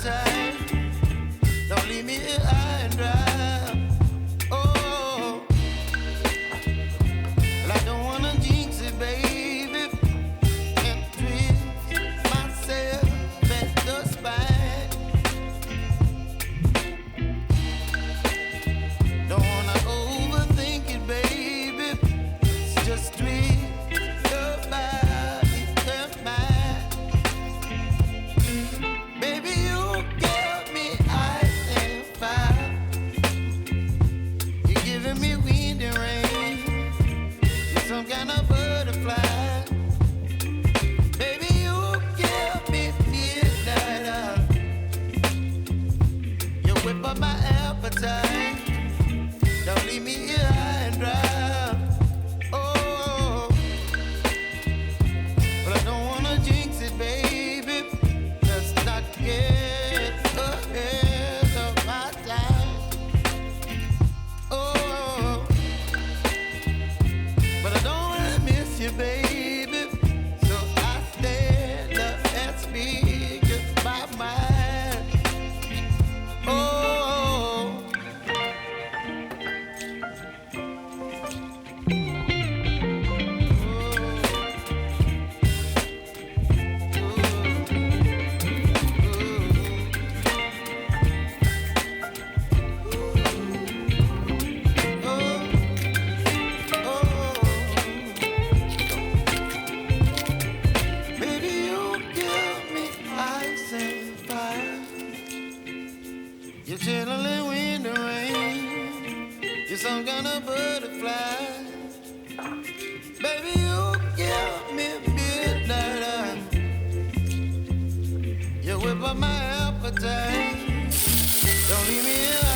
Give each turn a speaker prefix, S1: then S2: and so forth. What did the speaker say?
S1: appetite. Don't leave me here high and dry. Oh, well, I don't wanna jinx it, baby. Can't twist myself at the spine. Don't wanna overthink it, baby. It's just twist your body and mine. Baby, you give me ice and fire. You're giving me wind and rain. You're some kind of butterfly. Baby, you give me midnight. You whip up my appetite. Don't leave me here high and dry. Oh, but I don't wanna jinx it, baby. Let's not get ahead of my time. Oh, but I don't wanna miss you, baby. So I stand up and speak just my mind. Oh. Baby, you give me ice and fire. You're chilling wind and rain. You're some kind of butterfly. Baby, you give me midnight. You whip up my appetite. Don't leave me alone.